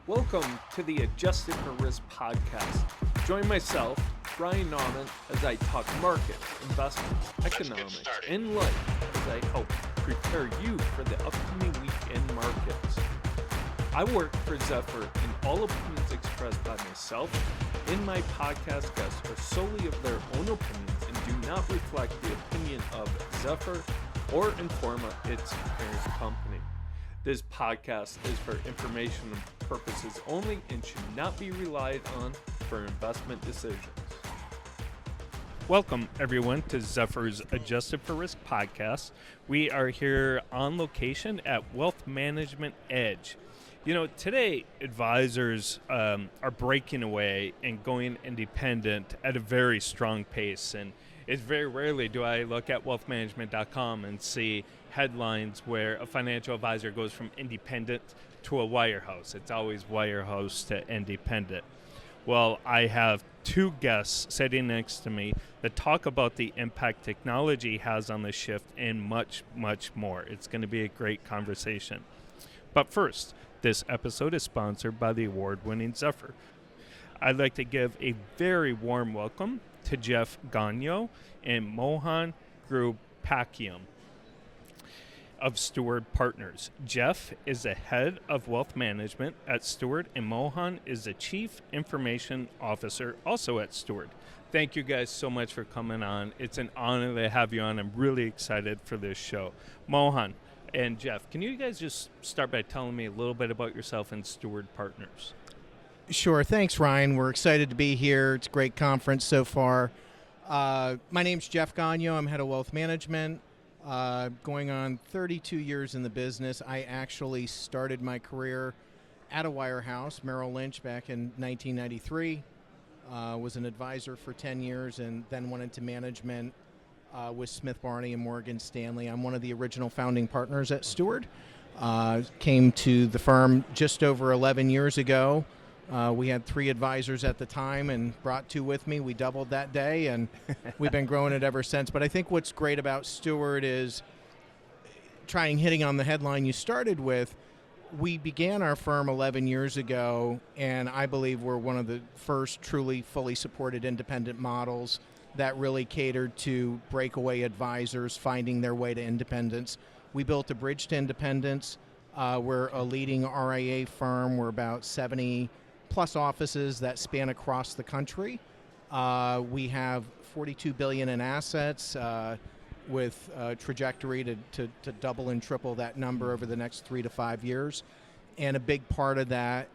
Welcome to the Adjusted for Risk podcast. Join myself, Ryan Nauman, as I talk markets, investments, economics, and life as I help prepare you for the upcoming week in markets. I work for Zephyr, and all opinions expressed by myself and my podcast guests are solely of their own opinions and do not reflect the opinion of Zephyr or Informa, its parent company. This podcast is for informational purposes only and should not be relied on for investment decisions. Welcome, everyone, to Zephyr's Adjusted for Risk podcast. We are here on location at Wealth Management Edge. You know, today advisors are breaking away and going independent at a very strong pace. And it's very rarely do I look at wealthmanagement.com and see headlines where a financial advisor goes from independent to a wirehouse. It's always wirehouse to independent. Well, I have two guests sitting next to me that talk about the impact technology has on the shift and much, much more. It's going to be a great conversation. But first, this episode is sponsored by the award-winning Zephyr. I'd like to give a very warm welcome to Jeff Gonyo and Mohan Gurupackiam of Steward Partners. Jeff is the head of wealth management at Steward, and Mohan is the chief information officer also at Steward. Thank you guys so much for coming on. It's an honor to have you on. I'm really excited for this show. Mohan and Jeff, can you guys just start by telling me a little bit about yourself and Steward Partners? Sure. Thanks, Ryan. We're excited to be here. It's a great conference so far. My name's Jeff Gonyo. I'm head of wealth management. Going on 32 years in the business. I actually started my career at a wirehouse, Merrill Lynch, back in 1993. Was an advisor for 10 years and then went into management with Smith Barney and Morgan Stanley. I'm one of the original founding partners at Steward. Came to the firm just over 11 years ago. We had 3 advisors at the time and brought 2 with me. We doubled that day, and we've been growing it ever since. But I think what's great about Steward is hitting on the headline you started with. We began our firm 11 years ago, and I believe we're one of the first truly fully supported independent models that really catered to breakaway advisors finding their way to independence. We built a bridge to independence. We're a leading RIA firm. We're about 70 plus offices that span across the country. We have $42 billion in assets with a trajectory to double and triple that number over the next 3 to 5 years. And a big part of that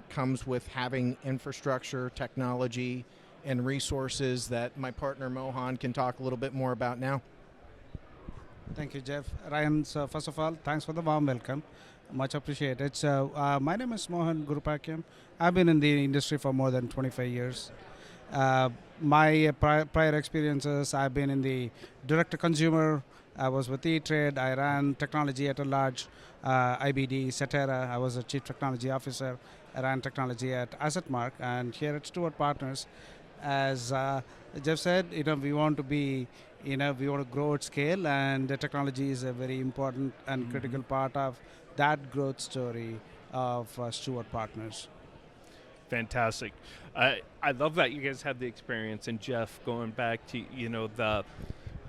comes with having infrastructure, technology, and resources that my partner Mohan can talk a little bit more about now. Thank you, Jeff. Ryan, so first of all, thanks for the warm welcome. Much appreciated. So my name is Mohan Gurupackiam. I've been in the industry for more than 25 years. My prior experiences, I've been in the direct-to-consumer. I was with E-Trade. I ran technology at a large IBD, Cetera. I was a chief technology officer. I ran technology at AssetMark. And here at Steward Partners, as Jeff said, we want to be, we want to grow at scale, and the technology is a very important and critical part of that growth story of Steward Partners. Fantastic. I love that you guys have the experience. And Jeff, going back to, the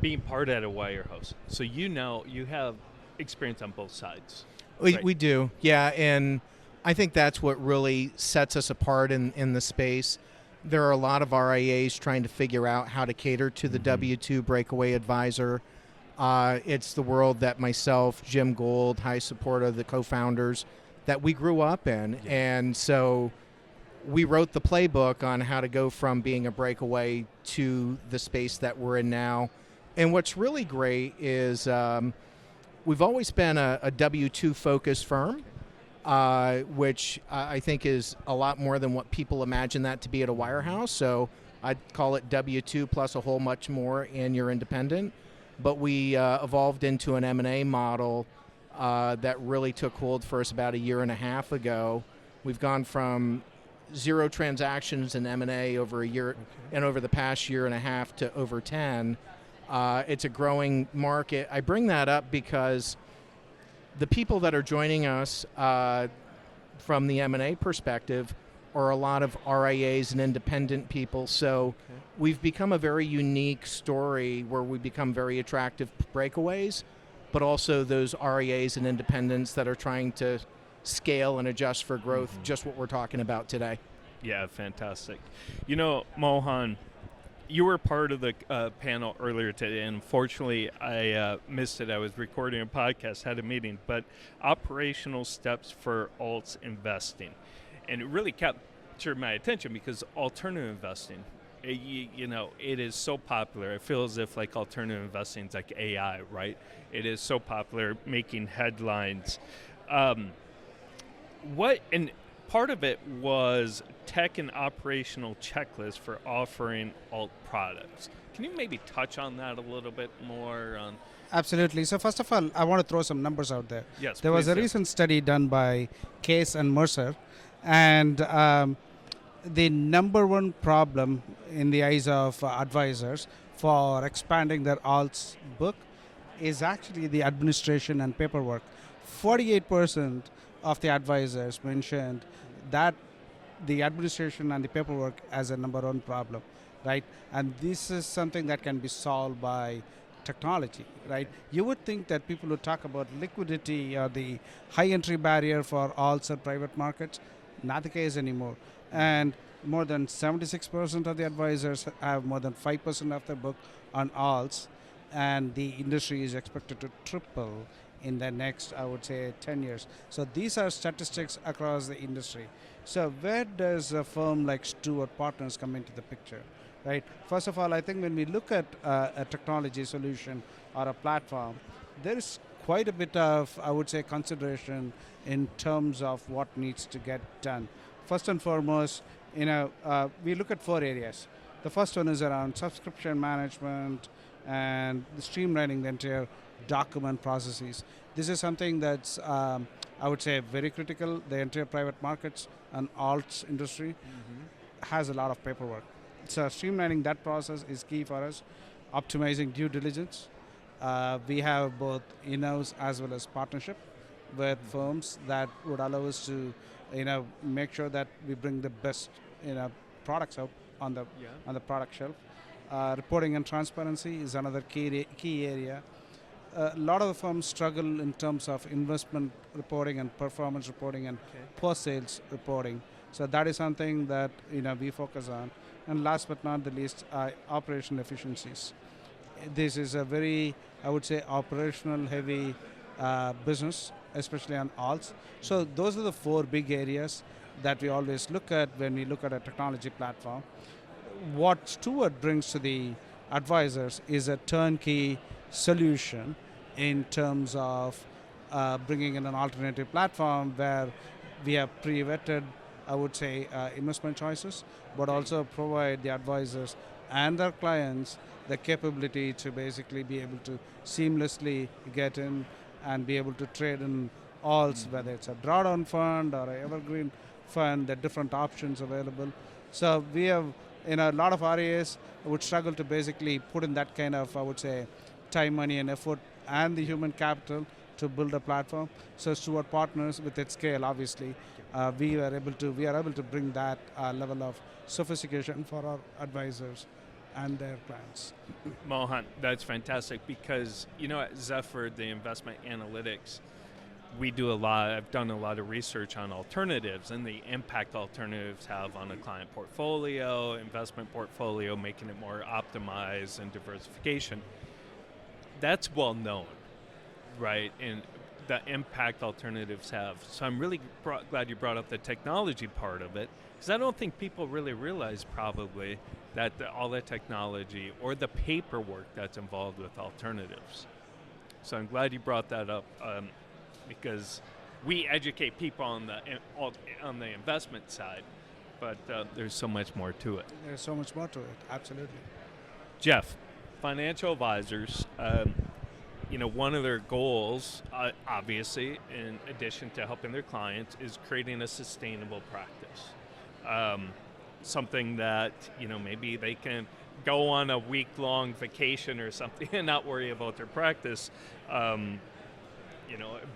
being part at a wirehouse. So you have experience on both sides. Right? We do, yeah. And I think that's what really sets us apart in the space. There are a lot of RIAs trying to figure out how to cater to the W-2 breakaway advisor. It's the world that myself, Jim Gould, high supporter, the co-founders, that we grew up in. Yeah. And so we wrote the playbook on how to go from being a breakaway to the space that we're in now. And what's really great is we've always been a W-2 focused firm. Which I think is a lot more than what people imagine that to be at a wirehouse. So I'd call it W-2 plus a whole much more, and you're independent. But we evolved into an M&A model that really took hold for us about a year and a half ago. We've gone from 0 transactions in M&A over a year and over the past year and a half to over 10. It's a growing market. I bring that up because the people that are joining us, from the M&A perspective are a lot of RIAs and independent people. So we've become a very unique story where we become very attractive breakaways, but also those RIAs and independents that are trying to scale and adjust for growth, just what we're talking about today. Yeah, fantastic. You know, Mohan, you were part of the panel earlier today, and unfortunately I missed it. I was recording a podcast, had a meeting, but operational steps for alts investing. And it really captured my attention because alternative investing, it is so popular. I feel as if like alternative investing is like AI, right? It is so popular, making headlines. And part of it was tech and operational checklist for offering alt products. Can you maybe touch on that a little bit more? Absolutely. So first of all, I want to throw some numbers out there. Yes, there was a please do. recent study done by Case and Mercer, and the number one problem in the eyes of advisors for expanding their alts book is actually the administration and paperwork. 48% of the advisors mentioned that the administration and the paperwork as a number one problem, right? And this is something that can be solved by technology, right? You would think that people would talk about liquidity or the high entry barrier for alts or private markets. Not the case anymore. And more than 76% of the advisors have more than 5% of their book on alts, and the industry is expected to triple in the next, I would say, 10 years. So these are statistics across the industry. So where does a firm like Steward Partners come into the picture, right? First of all, I think when we look at a technology solution or a platform, there is quite a bit of, I would say, consideration in terms of what needs to get done. First and foremost, we look at 4 areas. The first one is around subscription management and streamlining the entire document processes. This is something that's, I would say, very critical. The entire private markets and alts industry has a lot of paperwork. So streamlining that process is key for us. Optimizing due diligence. We have both in-house as well as partnership with firms that would allow us to, make sure that we bring the best, products out on the product shelf. Reporting and transparency is another key area. A lot of the firms struggle in terms of investment reporting and performance reporting and post-sales reporting. So that is something that we focus on. And last but not the least, operational efficiencies. This is a very, I would say, operational heavy business, especially on alts. So those are the 4 big areas that we always look at when we look at a technology platform. What Steward brings to the advisors is a turnkey solution in terms of bringing in an alternative platform where we have pre-vetted, I would say, investment choices, but also provide the advisors and their clients the capability to basically be able to seamlessly get in and be able to trade in alts, whether it's a drawdown fund or an evergreen fund, the different options available. So we have, a lot of RAs would struggle to basically put in that kind of, I would say, time, money, and effort, and the human capital to build a platform. So Steward Partners, with its scale, obviously, we are able to bring that level of sophistication for our advisors and their clients. Mohan, that's fantastic because, at Zephyr, the investment analytics, I've done a lot of research on alternatives and the impact alternatives have on a client portfolio, investment portfolio, making it more optimized and diversification. That's well known, right? And the impact alternatives have. So I'm really glad you brought up the technology part of it, because I don't think people really realize probably that all the technology or the paperwork that's involved with alternatives. So I'm glad you brought that up because we educate people on the investment side, but there's so much more to it. There's so much more to it, absolutely. Jeff, financial advisors, one of their goals, obviously, in addition to helping their clients, is creating a sustainable practice. Something that, maybe they can go on a week-long vacation or something and not worry about their practice, a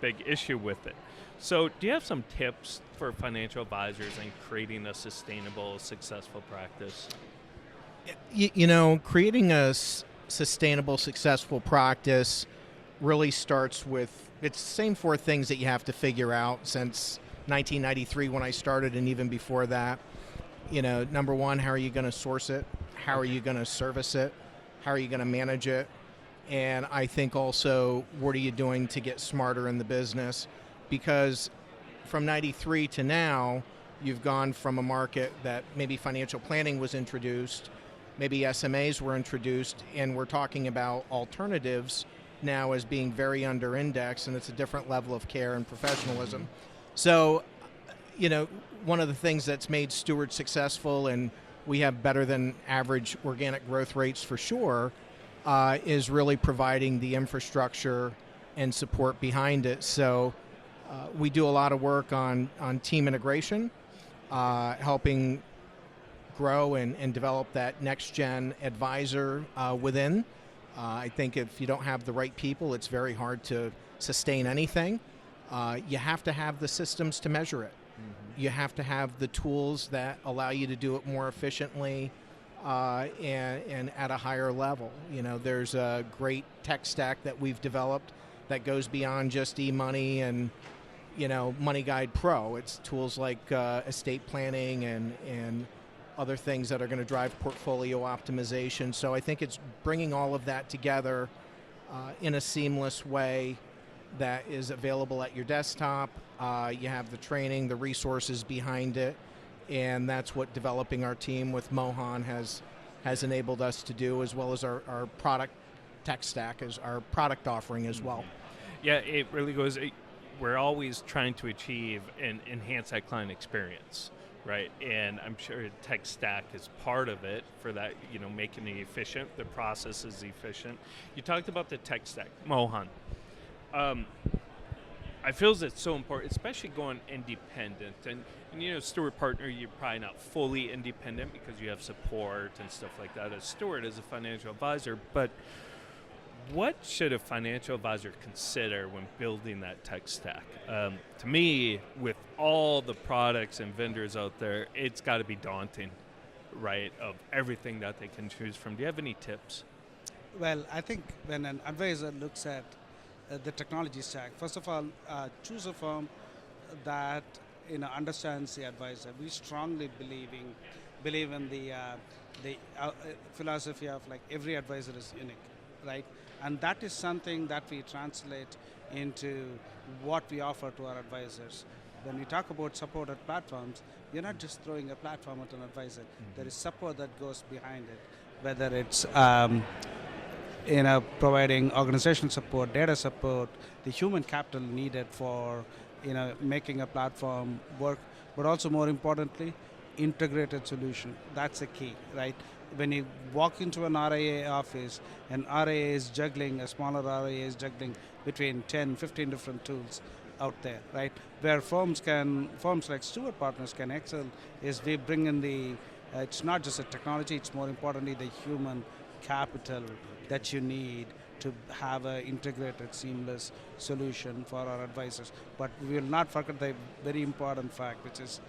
big issue with it. So, do you have some tips for financial advisors in creating a sustainable, successful practice? Creating a sustainable, successful practice really starts with it's the same four things that you have to figure out since 1993 when I started, and even before that. Number one, how are you going to source it? How are you going to service it? How are you going to manage it? And I think also, what are you doing to get smarter in the business? Because from 93 to now, you've gone from a market that maybe financial planning was introduced, maybe SMAs were introduced, and we're talking about alternatives now as being very under-indexed, and it's a different level of care and professionalism. So, one of the things that's made Steward successful, and we have better than average organic growth rates for sure, is really providing the infrastructure and support behind it. So we do a lot of work on team integration, helping grow and develop that next-gen advisor within. I think if you don't have the right people, it's very hard to sustain anything. You have to have the systems to measure it. Mm-hmm. You have to have the tools that allow you to do it more efficiently and at a higher level. There's a great tech stack that we've developed that goes beyond just eMoney and Money Guide Pro. It's tools like estate planning and other things that are going to drive portfolio optimization. So I think it's bringing all of that together in a seamless way that is available at your desktop. You have the training, the resources behind it, and that's what developing our team with Mohan has enabled us to do, as well as our product tech stack, as our product offering as well. Yeah, it really goes. We're always trying to achieve and enhance that client experience, right? And I'm sure tech stack is part of it for that, making it efficient. The process is efficient. You talked about the tech stack, Mohan. I feel it's so important, especially going independent. And Steward Partner, you're probably not fully independent because you have support and stuff like that as Steward, as a financial advisor. But what should a financial advisor consider when building that tech stack? To me, with all the products and vendors out there, it's got to be daunting, right, of everything that they can choose from. Do you have any tips? Well, I think when an advisor looks at the technology stack, first of all, choose a firm that understands the advisor. We strongly believe in the philosophy of every advisor is unique, right? And that is something that we translate into what we offer to our advisors. When we talk about supported platforms, you're not just throwing a platform at an advisor. Mm-hmm. There is support that goes behind it, whether it's providing organizational support, data support, the human capital needed for making a platform work, but also more importantly, integrated solution. That's a key, right? When you walk into an RIA office, a smaller RIA is juggling between 10, 15 different tools out there, right? Where firms like Steward Partners can excel is we bring in it's not just a technology, it's more importantly the human capital that you need to have an integrated, seamless solution for our advisors. But we will not forget the very important fact, which is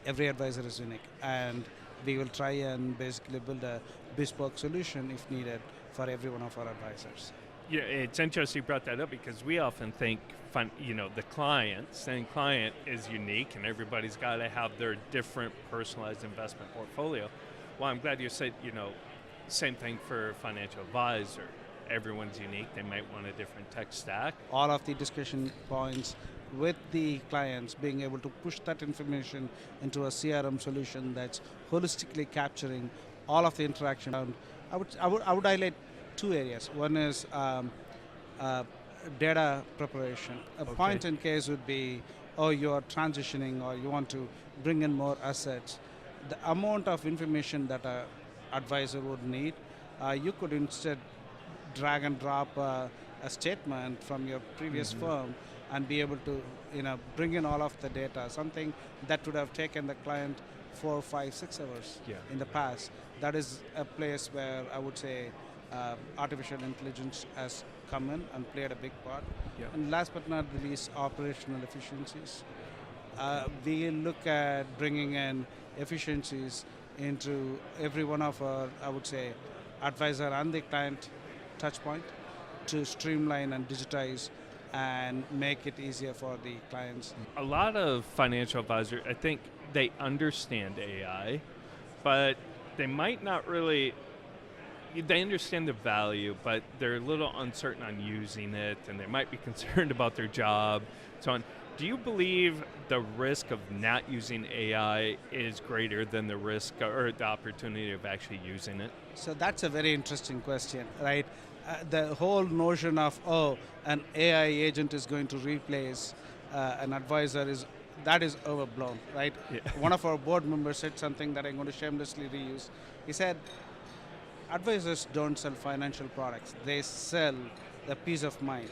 every advisor is unique, and we will try and basically build a bespoke solution if needed for every one of our advisors. Yeah, it's interesting you brought that up because we often think, the client is unique and everybody's got to have their different personalized investment portfolio. Well, I'm glad you said, same thing for financial advisor. Everyone's unique. They might want a different tech stack. All of the discussion points with the clients, being able to push that information into a CRM solution that's holistically capturing all of the interaction. I would highlight two areas. One is data preparation. A point in case would be, you are transitioning or you want to bring in more assets. The amount of information that an advisor would need, you could instead drag and drop a statement from your previous firm and be able to bring in all of the data, something that would have taken the client 4, 5, 6 hours in the past. That is a place where I would say artificial intelligence has come in and played a big part. Yeah. And last but not the least, operational efficiencies. We look at bringing in efficiencies into every one of our, I would say, advisor and the client touch point to streamline and digitize and make it easier for the clients. A lot of financial advisors, I think they understand AI, but they might not really, they understand the value, but they're a little uncertain on using it, and they might be concerned about their job, so on. Do you believe the risk of not using AI is greater than the risk or the opportunity of actually using it? So that's a very interesting question, right? The whole notion of, oh, an AI agent is going to replace an advisor is overblown, right? Yeah. One of our board members said something that I'm going to shamelessly reuse. He said, advisors don't sell financial products; they sell the peace of mind,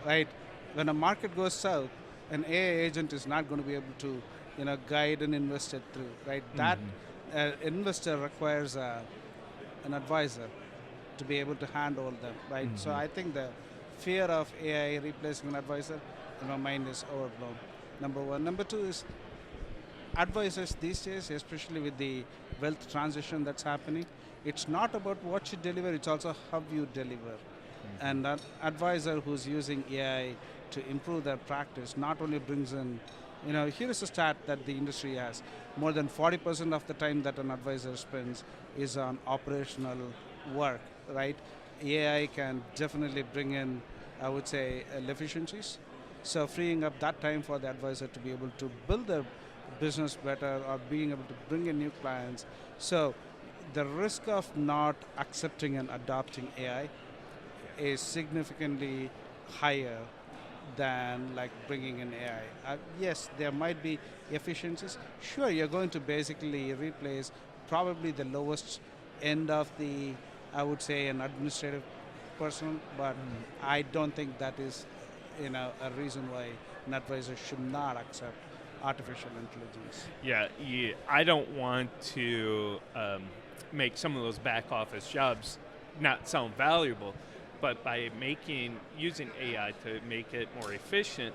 right? When a market goes south, an AI agent is not going to be able to, guide an investor through, right? That investor requires an advisor to be able to handle them, right? So I think the fear of AI replacing an advisor, in my mind, is overblown. Number one. Number two is advisors these days, especially with the wealth transition that's happening, it's not about what you deliver, it's also how you deliver. And an advisor who's using AI to improve their practice not only brings in, here is a stat that the industry has. More than 40% of the time that an advisor spends is on operational work, right? AI can definitely bring in, I would say, efficiencies. So freeing up that time for the advisor to be able to build their business better or being able to bring in new clients. So the risk of not accepting and adopting AI is significantly higher than like bringing in AI. Yes, there might be efficiencies. Sure, you're going to basically replace probably the lowest end of the, I would say, an administrative person, but I don't think that is, a reason why an advisor should not accept artificial intelligence. Yeah, I don't want to make some of those back office jobs not sound valuable, but by using AI to make it more efficient,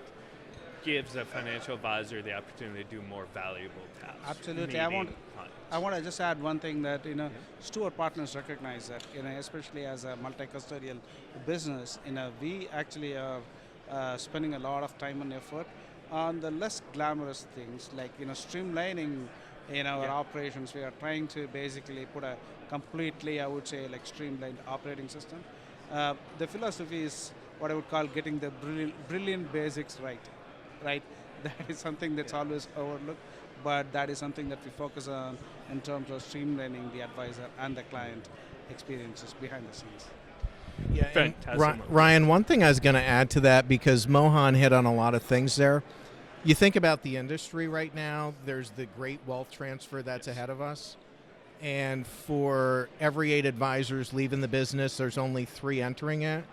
gives a financial advisor the opportunity to do more valuable tasks. Absolutely. I want to just add one thing that, Steward Partners recognize that, especially as a multi-custodial business, we actually are spending a lot of time and effort on the less glamorous things, like, streamlining, our operations. We are trying to basically put a completely, I would say, like streamlined operating system. The philosophy is what I would call getting the brilliant basics right. That is something that's always overlooked, but that is something that we focus on in terms of streamlining the advisor and the client experiences behind the scenes. Yeah, Fantastic. Ryan, one thing I was going to add to that, because Mohan hit on a lot of things there. You think about the industry right now, there's the great wealth transfer that's ahead of us. And for every 8 advisors leaving the business, there's only 3 entering it.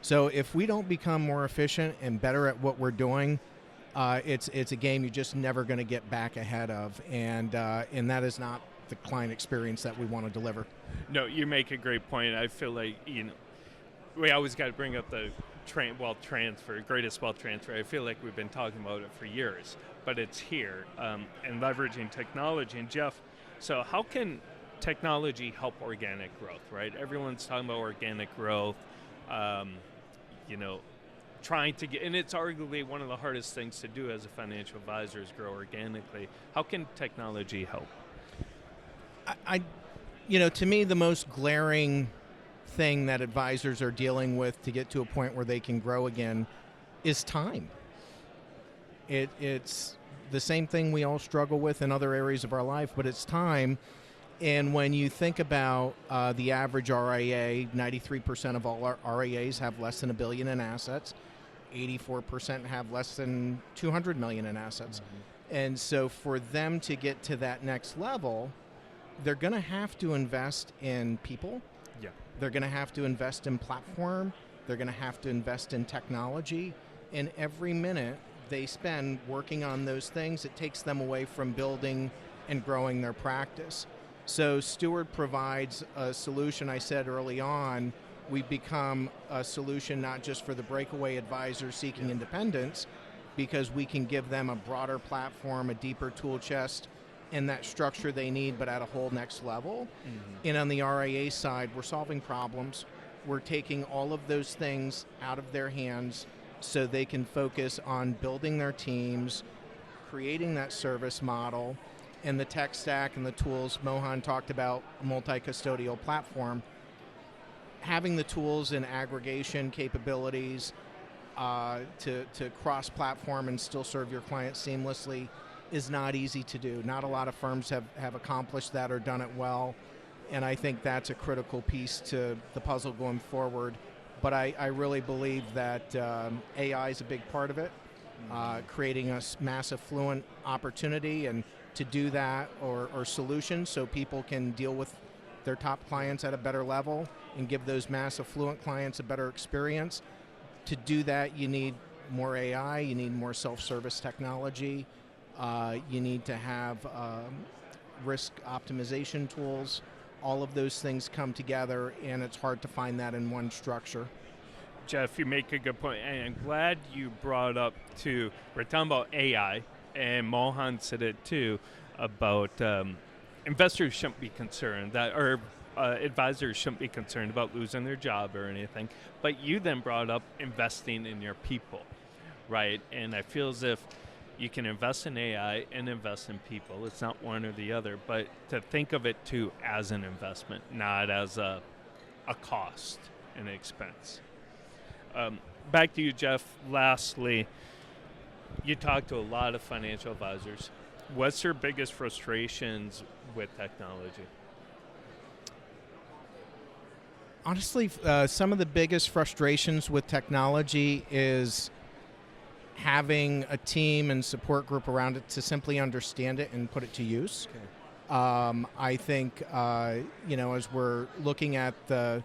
So if we don't become more efficient and better at what we're doing, it's a game you're just never going to get back ahead of. And that is not the client experience that we want to deliver. No, you make a great point. I feel like, we always got to bring up the greatest wealth transfer. I feel like we've been talking about it for years, but it's here, and leveraging technology. And Jeff, so how can technology help organic growth, right? Everyone's talking about organic growth, trying to get, and it's arguably one of the hardest things to do as a financial advisor is grow organically. How can technology help? To me, the most glaring thing that advisors are dealing with to get to a point where they can grow again is time. It's the same thing we all struggle with in other areas of our life, but it's time. And when you think about the average RIA, 93% of all our RIAs have less than $1 billion in assets. 84% have less than $200 million in assets. And so for them to get to that next level, they're going to have to invest in people. Yeah. They're going to have to invest in platform. They're going to have to invest in technology. And every minute they spend working on those things, it takes them away from building and growing their practice. So Steward provides a solution, I said early on, we've become a solution not just for the breakaway advisor seeking independence, because we can give them a broader platform, a deeper tool chest, and that structure they need, but at a whole next level. And on the RIA side, we're solving problems. We're taking all of those things out of their hands so they can focus on building their teams, creating that service model, and the tech stack and the tools. Mohan talked about a multi-custodial platform. Having the tools and aggregation capabilities to cross-platform and still serve your clients seamlessly is not easy to do. Not a lot of firms have accomplished that or done it well, and I think that's a critical piece to the puzzle going forward. But I really believe that AI is a big part of it, creating a mass affluent opportunity, and to do that or solutions so people can deal with their top clients at a better level and give those mass affluent clients a better experience. To do that, you need more AI, you need more self-service technology, you need to have risk optimization tools. All of those things come together, and it's hard to find that in one structure. Jeff, you make a good point, and I'm glad you brought up too. We're talking about AI, and Mohan said it too, about investors shouldn't be concerned that, or advisors shouldn't be concerned about losing their job or anything. But you then brought up investing in your people, right? And I feel as if you can invest in AI and invest in people. It's not one or the other, but to think of it too as an investment, not as a cost and expense. Back to you, Jeff. Lastly, you talk to a lot of financial advisors. What's their biggest frustrations with technology? Honestly, some of the biggest frustrations with technology is having a team and support group around it to simply understand it and put it to use. Okay. I think, as we're looking at the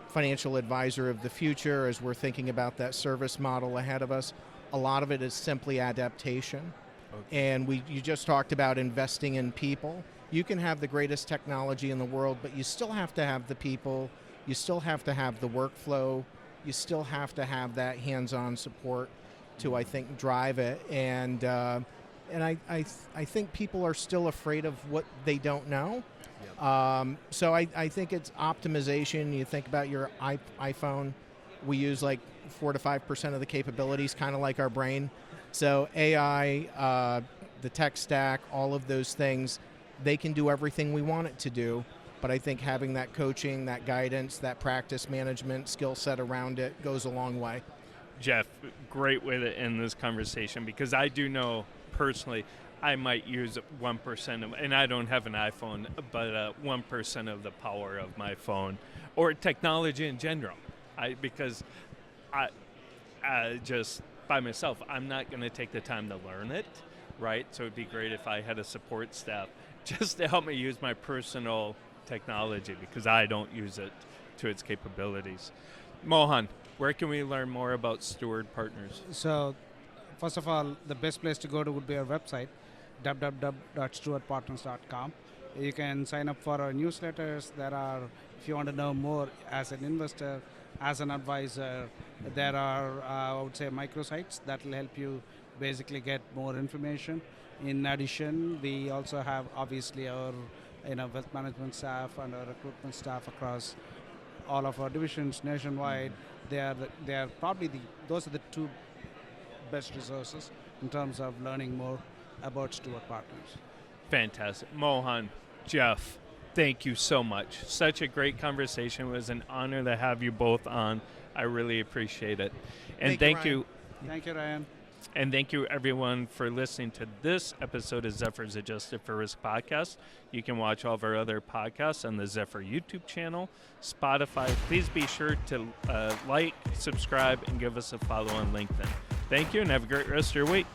financial advisor of the future, as we're thinking about that service model ahead of us, a lot of it is simply adaptation. Okay. And you just talked about investing in people. You can have the greatest technology in the world, but you still have to have the people, you still have to have the workflow, you still have to have that hands-on support to, I think, drive it. And I think people are still afraid of what they don't know. Yep. So I think it's optimization. You think about your iPhone, we use like 4 to 5% of the capabilities, kind of like our brain. So AI, the tech stack, all of those things, they can do everything we want it to do. But I think having that coaching, that guidance, that practice management skill set around it goes a long way. Jeff, great way to end this conversation, because I do know personally I might use 1% of, and I don't have an iPhone, but 1% of the power of my phone or technology in general. Because I just by myself, I'm not going to take the time to learn it, right? So it'd be great if I had a support staff just to help me use my personal technology, because I don't use it to its capabilities. Mohan, where can we learn more about Steward Partners? So, first of all, the best place to go to would be our website, www.stewardpartners.com. You can sign up for our newsletters. If you want to know more as an investor, as an advisor, there are, I would say, microsites that will help you basically get more information. In addition, we also have obviously our wealth management staff and our recruitment staff across all of our divisions nationwide. They are probably those are the two best resources in terms of learning more about Steward Partners. Fantastic. Mohan, Jeff, thank you so much. Such a great conversation. It was an honor to have you both on. I really appreciate it. And thank you. Thank you, Ryan. And thank you, everyone, for listening to this episode of Zephyr's Adjusted for Risk podcast. You can watch all of our other podcasts on the Zephyr YouTube channel, Spotify. Please be sure to like, subscribe, and give us a follow on LinkedIn. Thank you, and have a great rest of your week.